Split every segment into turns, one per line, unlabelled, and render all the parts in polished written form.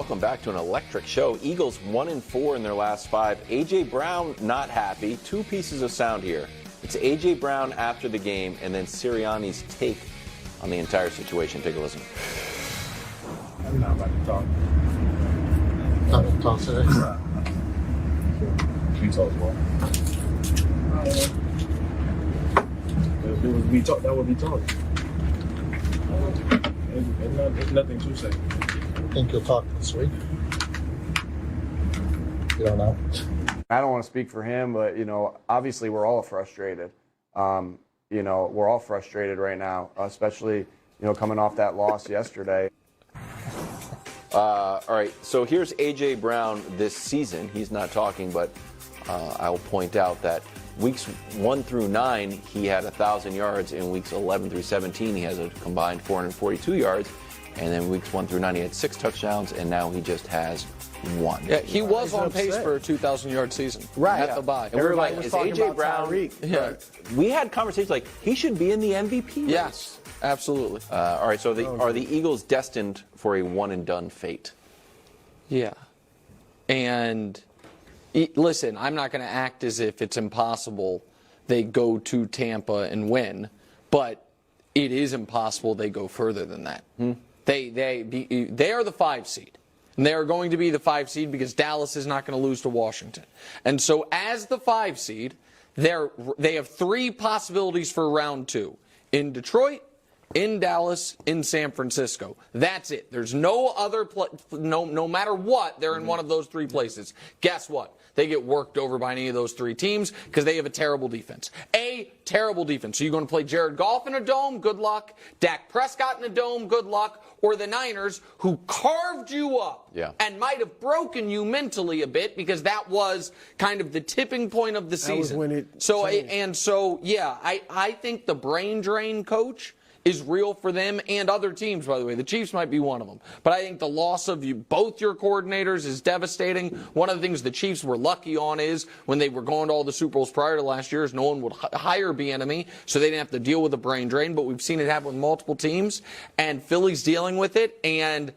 Welcome back to an electric show. Eagles 1-4 in their last 5. A.J. Brown not happy. 2 pieces of sound here. It's A.J. Brown after the game and then Sirianni's take on the entire situation. Take a listen.
I'm not about to talk.
Not to talk today.
Can you tell us what? That would be talking. There's nothing to say.
Think you'll talk this week? You don't know.
I don't want to speak for him, but, obviously we're all frustrated. We're all frustrated right now, especially, coming off that loss yesterday.
All right, so here's A.J. Brown this season. He's not talking, but I will point out that weeks 1 through 9, he had 1,000 yards. In weeks 11 through 17, he has a combined 442 yards. And then weeks 1 through 9, he had 6 touchdowns, and now he just has 1.
Yeah, he was on pace for a 2,000-yard season.
Right.
At the bye.
And we were like, is A.J. Brown?
Yeah.
We had conversations like, he should be in the MVP race.
Yes, absolutely.
All right, so are the Eagles destined for a one-and-done fate?
Yeah. And listen, I'm not going to act as if it's impossible they go to Tampa and win, but it is impossible they go further than that. They are the 5 seed. And they are going to be the 5 seed because Dallas is not going to lose to Washington. And so as the 5 seed, they have 3 possibilities for round 2. In Detroit, in Dallas, in San Francisco. That's it. There's no other no matter what, they're in one of those 3 places. Guess what? They get worked over by any of those 3 teams because they have a terrible defense. A terrible defense. So you're going to play Jared Goff in a dome? Good luck. Dak Prescott in a dome? Good luck. Or the Niners, who carved you up and might have broken you mentally a bit because that was kind of the tipping point of the season.
That was when it
changed. I think the brain drain coach is real for them and other teams, by the way. The Chiefs might be one of them. But I think the loss of both your coordinators is devastating. One of the things the Chiefs were lucky on is when they were going to all the Super Bowls prior to last year is no one would hire Bieniemy, so they didn't have to deal with a brain drain. But we've seen it happen with multiple teams, and Philly's dealing with it. And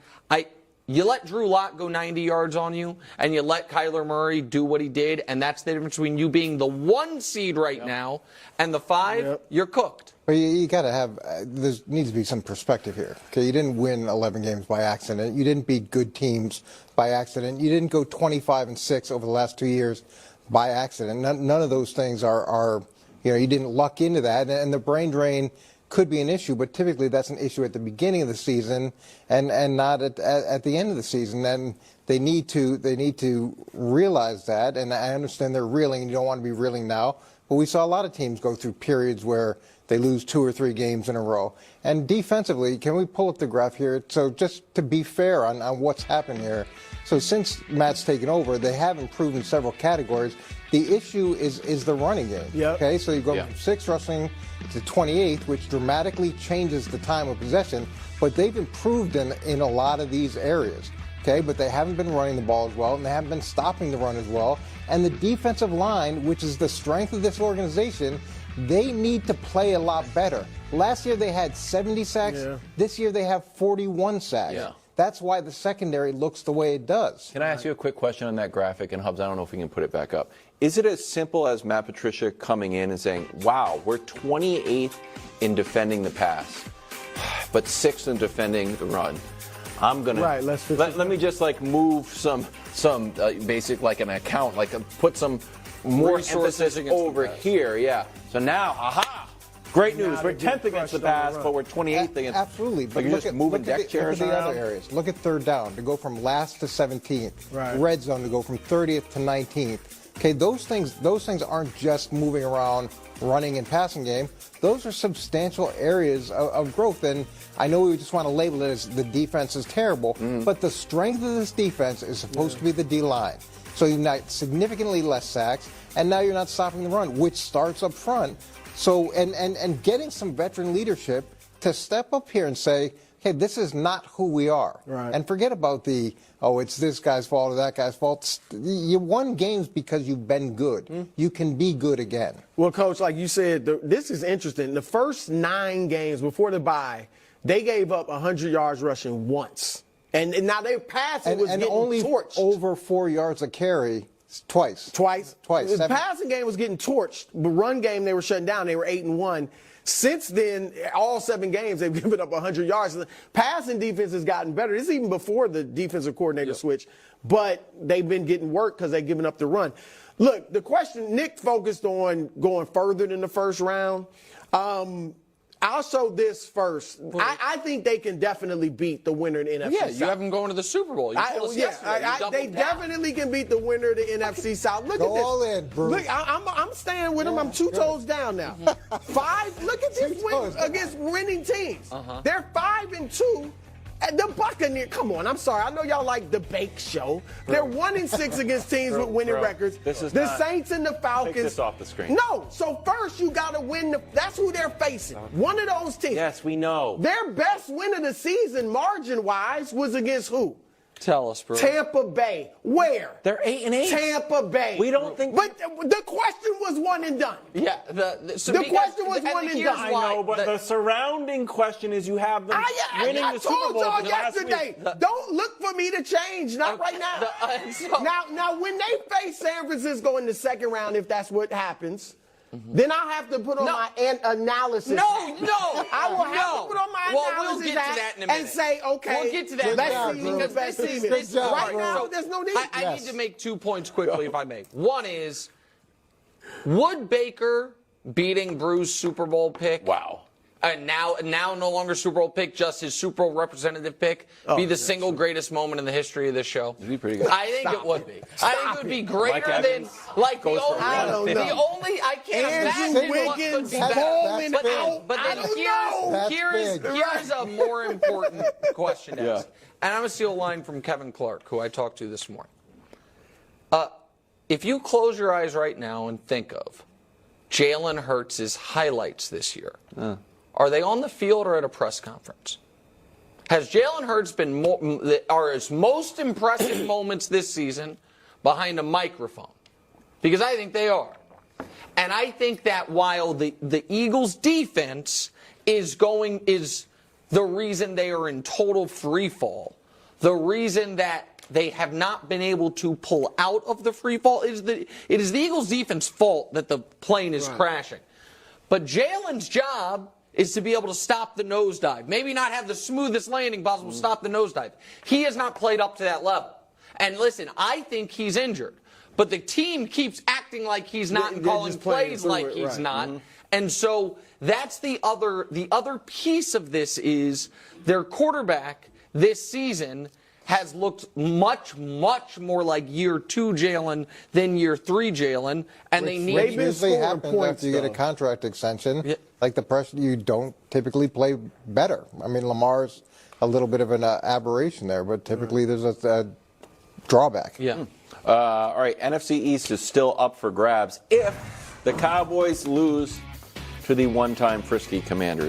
you let Drew Lock go 90 yards on you, and you let Kyler Murray do what he did, and that's the difference between you being the 1 seed right now and the 5, you're cooked.
Well, you got to have, there needs to be some perspective here. Okay, you didn't win 11 games by accident. You didn't beat good teams by accident. You didn't go 25-6 over the last 2 years by accident. None of those things are you didn't luck into that. And the brain drain could be an issue, but typically that's an issue at the beginning of the season and not at the end of the season. And they need to realize that. And I understand they're reeling, and you don't want to be reeling now. But we saw a lot of teams go through periods where they lose 2 or 3 games in a row. And defensively, can we pull up the graph here? So just to be fair on what's happened here. So since Matt's taken over, they have improved in several categories. The issue is the running game. Okay, so you go from 6 rushing to 28th, which dramatically changes the time of possession. But they've improved in a lot of these areas. Okay, but they haven't been running the ball as well, and they haven't been stopping the run as well. And the defensive line, which is the strength of this organization, they need to play a lot better. Last year they had 70 sacks. This year they have 41 sacks. That's why the secondary looks the way it does.
Can I ask you a quick question on that graphic? And Hubs, I don't know if we can put it back up. Is it as simple as Matt Patricia coming in and saying, wow, we're 28th in defending the pass, but 6th in defending the run? I'm gonna let me just move some basic an account, put some more emphasis over here. So now, great news. We're 10th against the pass, but we're 28th against.
Absolutely.
But you're just moving deck chairs
around. Look at the
around.
other areas. Look at 3rd down to go from last to 17th. Red zone to go from 30th to 19th. Okay, those things aren't just moving around, running and passing game. Those are substantial areas of growth. And I know we just want to label it as the defense is terrible, but the strength of this defense is supposed to be the D-line. So you've got significantly less sacks, and now you're not stopping the run, which starts up front. So and getting some veteran leadership to step up here and say, hey, this is not who we are. And forget about it's this guy's fault or that guy's fault. You won games because you've been good. You can be good again.
Well, Coach, like you said, this is interesting. The first 9 games before the bye, they gave up 100 yards rushing once. And now their passing was
and
getting
only
torched.
over 4 yards a carry twice.
The
Seven.
passing game was getting torched. The run game, they were shutting down. They were 8-1. Since then, all 7 games, they've given up 100 yards. The passing defense has gotten better. This is even before the defensive coordinator switch. But they've been getting work because they've given up the run. Look, the question, Nick focused on going further than the first round. I'll show this first. I think they can definitely beat the winner of the NFC South.
Yeah, you have them going to the Super Bowl. You told us yesterday. You doubled
they
down.
definitely can beat the winner of the NFC South. Look
Go
at this.
all in, Bruce.
Look, I'm staying with them. I'm 2 toes down now. 5. Look at this win against winning teams. They're 5-2. And the Buccaneers, come on, I'm sorry. I know y'all like the Bake Show. They're 1-6 against teams with winning records.
This is
the
not-
Saints and the Falcons.
Take this off the screen.
No, so first you got to win. That's who they're facing. One of those teams.
Yes, we know.
Their best win of the season, margin-wise, was against who?
Tell us, bro.
Tampa Bay. Where?
They're 8-8.
Tampa Bay.
We don't think.
But the question was one and done.
Yeah,
The question was one and done.
I know, but the surrounding question is you have them winning
I
the Super
told
Bowl
y'all
for the last
yesterday.
week.
Don't look for me to change. Not right now. Now, when they face San Francisco in the second round, if that's what happens, then I'll have to put on my analysis.
No.
I will have to put on my
We'll
analysis
get to that in a minute.
and say, okay,
We'll get to that.
let's see who the
because
best
this
team
is
is.
this is
Right
hard.
now,
So
there's no need.
I need to make 2 points quickly, if I may. One is, would Baker beating Bruce's Super Bowl pick?
Wow.
Now no longer Super Bowl pick, just his Super Bowl representative pick, be the single greatest moment in the history of this show?
It'd be pretty good.
I think it would be. I think it would be greater
Mike
than
Evans
like the
goes for
only.
I don't know.
I can't
Andrew
imagine what could
Wiggins
be better.
balling
That's big.
out.
But
I
then
don't know.
That's
here's
big.
here's a more important question to
Yeah.
ask. And I'm going to steal a line from Kevin Clark, who I talked to this morning. If you close your eyes right now and think of Jalen Hurts' highlights this year, are they on the field or at a press conference? Has Jalen Hurts been are his most impressive moments this season behind a microphone? Because I think they are. And I think that while the Eagles' defense is the reason they are in total free fall, the reason that they have not been able to pull out of the free fall, it is the Eagles' defense fault that the plane is crashing. But Jalen's job is to be able to stop the nosedive. Maybe not have the smoothest landing possible, stop the nosedive. He has not played up to that level. And listen, I think he's injured. But the team keeps acting like he's not and calling
just playing
plays
through
like
it,
he's
right.
not. And so that's the other piece of this is their quarterback this season has looked much, much more like year 2 Jalen than year 3 Jalen, and they need
they've been
Usually
scoring
happens
points,
after you get a
though.
contract extension.
Yeah.
Like the pressure, you don't typically play better. I mean, Lamar's a little bit of an aberration there, but typically there's a drawback.
Yeah.
All right, NFC East is still up for grabs if the Cowboys lose to the one-time Frisky Commanders.